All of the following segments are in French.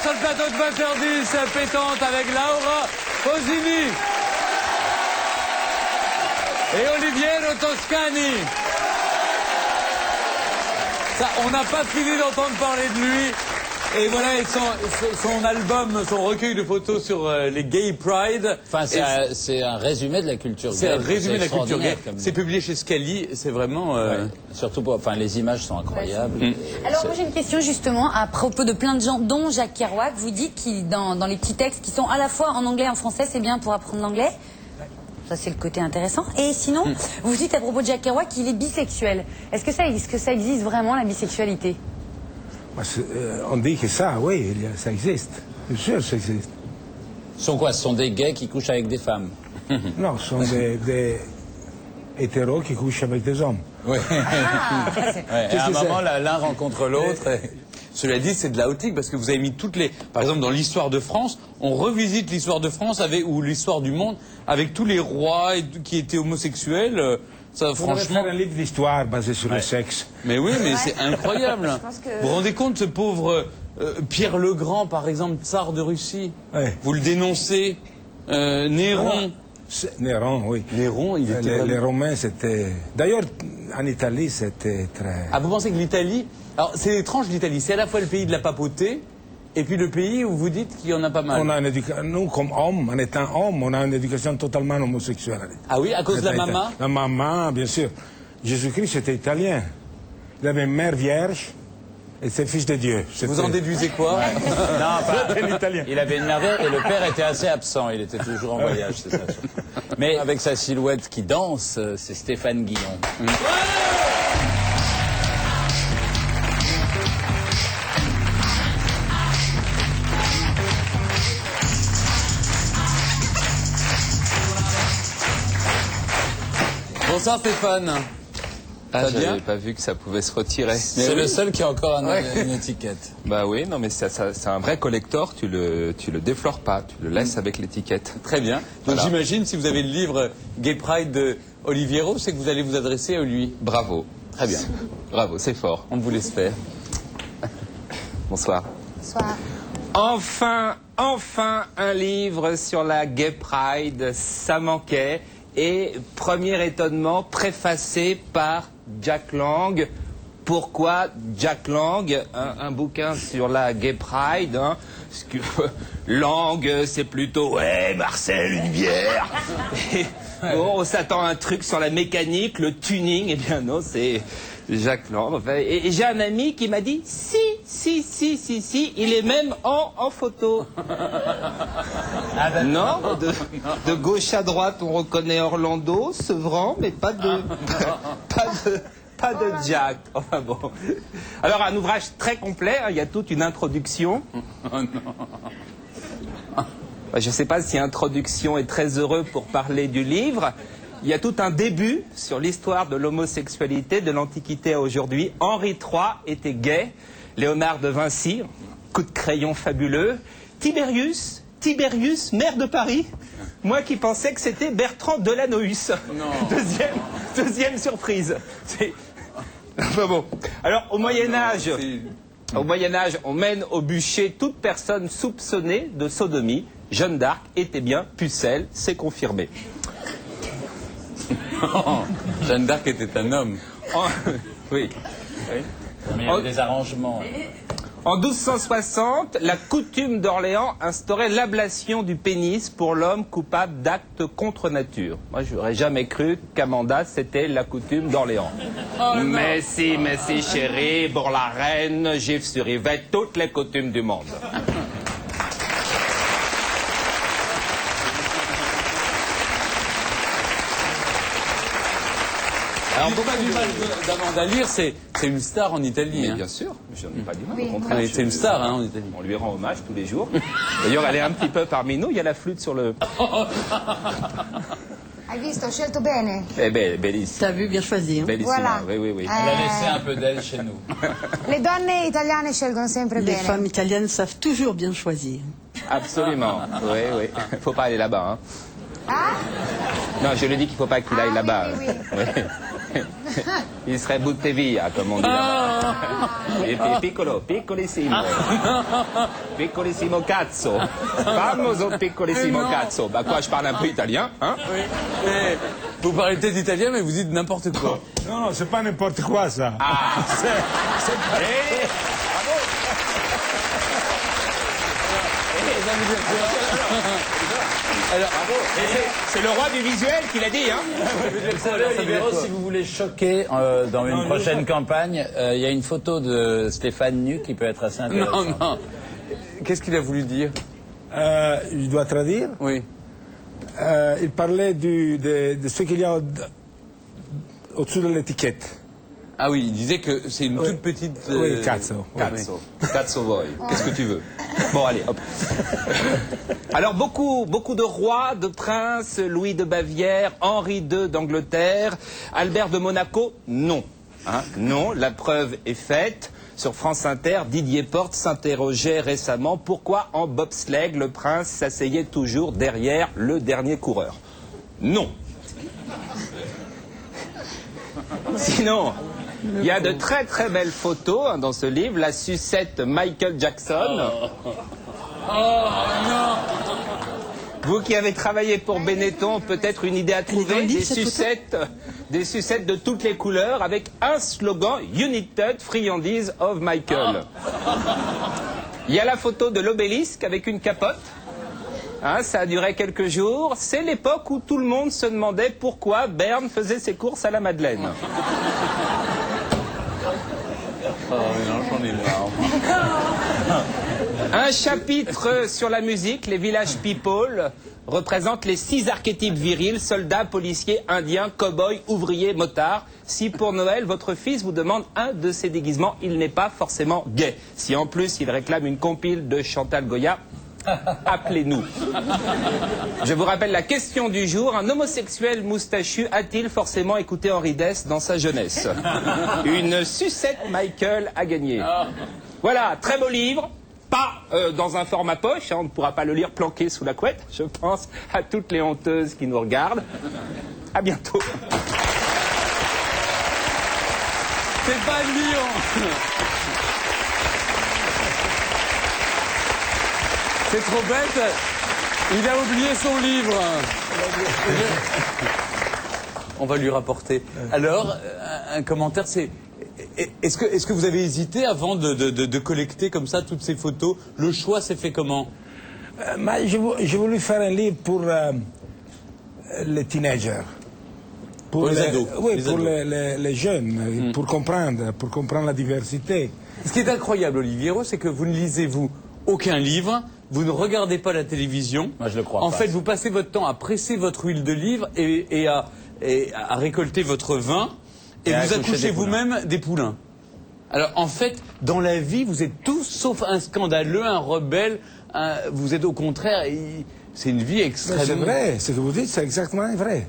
sur le plateau de 20h10, pétante avec Laura Pausini et Oliviero Toscani. Ça, on n'a pas fini d'entendre parler de lui. Et voilà, et son album, son recueil de photos sur les Gay Pride. Enfin, c'est un résumé de la culture gay. C'est un résumé de la culture gay. Comme... C'est publié chez Scali, c'est vraiment... Ouais. Surtout pour... Enfin, les images sont incroyables. Ouais, alors, moi, j'ai une question, justement, à propos de plein de gens, dont Jacques Kerouac. Vous dites qu'il, dans les petits textes qui sont à la fois en anglais et en français, c'est bien pour apprendre l'anglais. Ça, c'est le côté intéressant. Et sinon, vous dites à propos de Jacques Kerouac qu'il est bisexuel. Est-ce que ça existe vraiment, la bisexualité? On dit que ça, oui, ça existe. Bien sûr, ça existe. Ce sont quoi? Ce sont des gays qui couchent avec des femmes? Non, ce sont des hétéros qui couchent avec des hommes. Oui. Ouais, à un moment, l'un rencontre l'autre. Cela dit, c'est de la hautique parce que vous avez mis toutes les... Par exemple, dans l'histoire de France, on revisite l'histoire de France ou l'histoire du monde avec tous les rois qui étaient homosexuels. Ça, franchement... faire un livre d'histoire basé sur le sexe. Mais oui, mais c'est incroyable. Vous vous rendez compte, ce pauvre Pierre le Grand, par exemple, tsar de Russie. Vous le dénoncez. Néron. Néron, oui. Néron, il était... Les Romains, c'était... D'ailleurs, en Italie, c'était très... Ah, vous pensez que l'Italie... Alors, c'est étrange, l'Italie. C'est à la fois le pays de la papauté, et puis le pays où vous dites qu'il y en a pas mal. On a une éducation... Nous, comme hommes, en étant hommes, on a une éducation totalement homosexuelle. Ah oui, à cause de la maman? La maman, bien sûr. Jésus-Christ était italien. Il avait une mère vierge et ses fils de Dieu. Vous en déduisez quoi? Non, pas l'italien. Il avait une mère vierge et le père était assez absent. Il était toujours en voyage, c'est ça. Mais avec sa silhouette qui danse, c'est Stéphane Guillon. Bonsoir Stéphane. Ah, j'avais pas vu que ça pouvait se retirer. C'est le seul qui a encore une étiquette. Bah oui, non mais c'est un vrai collector, tu le déflores pas, tu le laisses avec l'étiquette. Très bien. Donc voilà. J'imagine, si vous avez le livre Gay Pride de Oliviero, c'est que vous allez vous adresser à lui. Bravo. Très bien. Bravo, c'est fort. On vous laisse faire. Bonsoir. Bonsoir. Enfin un livre sur la Gay Pride, ça manquait. Et premier étonnement, préfacé par Jack Lang. Pourquoi Jack Lang? Un bouquin sur la Gay Pride, hein, parce que Lang, c'est plutôt ouais, Marcel, une bière. Et, bon, on s'attend à un truc sur la mécanique, le tuning. Eh bien non, c'est Jack Lang. Enfin, et j'ai un ami qui m'a dit si, il est même en photo. Non, de gauche à droite, on reconnaît Orlando, Sevran, mais pas de Jack. Enfin bon. Alors un ouvrage très complet, hein, il y a toute une introduction. Je ne sais pas si introduction est très heureux pour parler du livre. Il y a tout un début sur l'histoire de l'homosexualité de l'Antiquité à aujourd'hui. Henri III était gay, Léonard de Vinci, coup de crayon fabuleux, Tiberius, maire de Paris. Moi qui pensais que c'était Bertrand Delanoïus. Deuxième surprise. Enfin bon. Alors au Moyen-Âge, on mène au bûcher toute personne soupçonnée de sodomie. Jeanne d'Arc était bien pucelle, c'est confirmé. Jeanne d'Arc était un homme. Oui. Mais il y avait des arrangements. En 1260, la coutume d'Orléans instaurait l'ablation du pénis pour l'homme coupable d'actes contre nature. Moi, je n'aurais jamais cru qu'Amanda, c'était la coutume d'Orléans. Mais si, chérie, pour la reine, gifle sur Yvette, toutes les coutumes du monde. Alors pourquoi du mal d'Amanda Lear, c'est une star en Italie. Mais hein. bien sûr, je n'en ai pas du mal, Oui. au contraire. C'est une star en Italie. On lui rend hommage tous les jours. D'ailleurs, elle est un petit peu parmi nous, il y a la flûte sur le... Hai visto, ho scelto bene. Eh ben, bellissima. T'as vu, bien choisi. Hein. Bellissima, Voilà. oui. Elle a laissé un peu d'elle chez nous. Le donne italiane scelgono sempre Les bene. femmes italiennes savent toujours bien choisir. Absolument, oui. Il ne faut pas aller là-bas. Hein. Ah? Non, je lui dis qu'il ne faut pas qu'il aille Ah, là-bas. oui. Oui. Il serait Buttevia, comme on dit là-bas. Et puis piccolo, piccolissimo. Piccolissimo cazzo. Famoso piccolissimo cazzo. Bah quoi, je parle un peu italien, hein? Oui. Mais vous parlez peut-être italien, mais vous dites n'importe quoi. Non, non, c'est pas n'importe quoi ça. Ah. Alors, C'est le roi du visuel qui l'a dit, hein? Vous savez, Libéraux, si vous voulez choquer dans une prochaine campagne, il y a une photo de Stéphane nu qui peut être assez intéressante. non, non. Qu'est-ce qu'il a voulu dire? Je dois traduire. Oui. Il parlait de ce qu'il y a au-dessous de l'étiquette. Ah oui, il disait que c'est une toute petite... Oui, cazzo. Cazzo. Cazzo voi. Qu'est-ce que tu veux? Bon, allez, hop. Alors, beaucoup de rois, de princes, Louis de Bavière, Henri II d'Angleterre, Albert de Monaco, non. Hein, non, la preuve est faite. Sur France Inter, Didier Porte s'interrogeait récemment pourquoi en bobsleigh, le prince s'asseyait toujours derrière le dernier coureur. Non. Sinon, il y a de très très belles photos hein, dans ce livre. La sucette Michael Jackson. Vous qui avez travaillé pour Benetton, peut-être une idée à trouver. Des sucettes de toutes les couleurs avec un slogan United Friandise of Michael. Il y a la photo de l'obélisque avec une capote. Hein, ça a duré quelques jours. C'est l'époque où tout le monde se demandait pourquoi Berne faisait ses courses à la Madeleine. Oh non, j'en ai marre. Un chapitre sur la musique, les Village People représentent les 6 archétypes virils, soldats, policiers, indiens, cow-boys, ouvriers, motards. Si pour Noël, votre fils vous demande un de ces déguisements, il n'est pas forcément gay. Si en plus il réclame une compile de Chantal Goya, appelez-nous. Je vous rappelle la question du jour. Un homosexuel moustachu a-t-il forcément écouté Henri Dess dans sa jeunesse? Une sucette Michael a gagné. Voilà, très beau livre. Pas dans un format poche, hein, on ne pourra pas le lire planqué sous la couette. Je pense à toutes les honteuses qui nous regardent. À bientôt. C'est pas Lyon. C'est trop bête. Il a oublié son livre. On va lui rapporter. Alors, un commentaire, c'est... Est-ce que vous avez hésité avant de collecter comme ça toutes ces photos? Le choix s'est fait comment? J'ai voulu faire un livre pour les teenagers. Pour les ados. Oui, les pour ados. les jeunes, pour comprendre la diversité. Ce qui est incroyable, Olivier Roux, c'est que vous ne lisez-vous aucun livre, vous ne regardez pas la télévision. Moi, je le crois En pas. fait, vous passez votre temps à presser votre huile de livre et à récolter votre vin. Et vous accouchez vous-même des poulains. Alors, en fait, dans la vie, vous êtes tous sauf un scandaleux, un rebelle. Vous êtes au contraire... C'est une vie extrêmement... C'est vrai, ce que vous dites, c'est exactement vrai.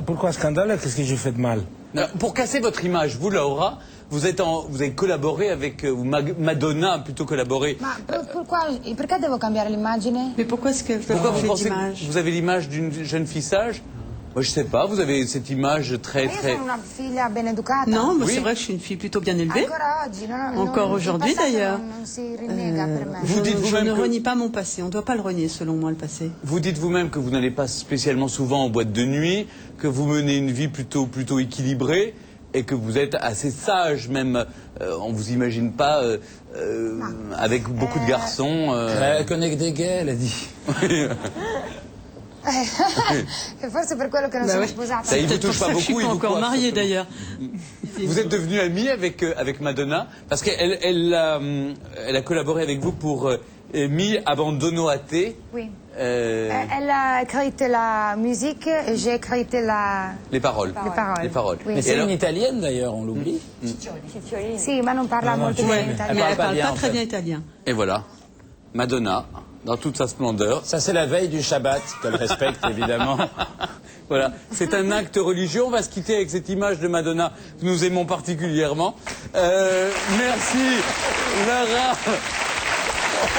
Pourquoi scandaleux? Qu'est-ce que j'ai fait de mal? Alors, pour casser votre image, vous, Laura, vous avez collaboré avec... Madonna a plutôt collaboré. Ma perché devo cambiare l'immagine? Mais pourquoi est-ce que vous Pourquoi avez vous pensez d'image que vous avez l'image d'une jeune fille sage? Moi, je sais pas, vous avez cette image très... Io sono una figlia ben educata. Non, mais Oui. c'est vrai que je suis une fille plutôt bien élevée. Ancora oggi, Encore il aujourd'hui, passato d'ailleurs. Non si rinnega per me. Vous dites Je vous-même ne que- renie pas mon passé. On ne doit pas le renier, selon moi, le passé. Vous dites vous-même que vous n'allez pas spécialement souvent en boîte de nuit, que vous menez une vie plutôt équilibrée et que vous êtes assez sage même. On vous imagine pas avec beaucoup de garçons. Elle connaît que des gays, elle a dit. Forse per quello che non sono sposata. Ça, il vous Peut-être pour touche ça pas que je suis beaucoup. pas il vous encore coiffe, mariée, surtout. d'ailleurs. Vous êtes devenu ami avec Madonna parce qu'elle a collaboré avec vous pour Mi Abbandono a te. Oui. Euh, Elle a écrit la musique et j'ai écrit les paroles. les paroles. Oui. Mais Et c'est alors- une italienne, d'ailleurs, on l'oublie. Sì, ma non parla molto bene Mais italiano. parle elle pas parle bien, pas en très fait. bien italien. Et voilà, Madonna dans toute sa splendeur. Ça, c'est la veille du Shabbat, qu'elle respecte, évidemment. Voilà, c'est un acte religieux. On va se quitter avec cette image de Madonna que nous aimons particulièrement. Merci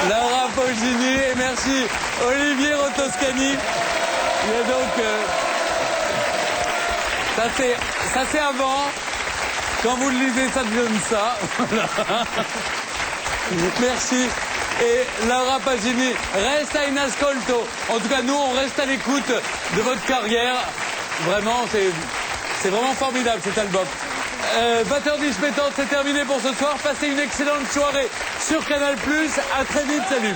Lara Pausini et merci Olivier Rotoscani. Il y a donc Ça c'est avant. Quand vous le lisez, ça donne ça. Voilà. Merci. Et Laura Pausini reste à Inascolto. En tout cas, nous, on reste à l'écoute de votre carrière. Vraiment, c'est vraiment formidable cet album. 20h10 pétante, c'est terminé pour ce soir. Passez une excellente soirée sur Canal+. À très vite, salut.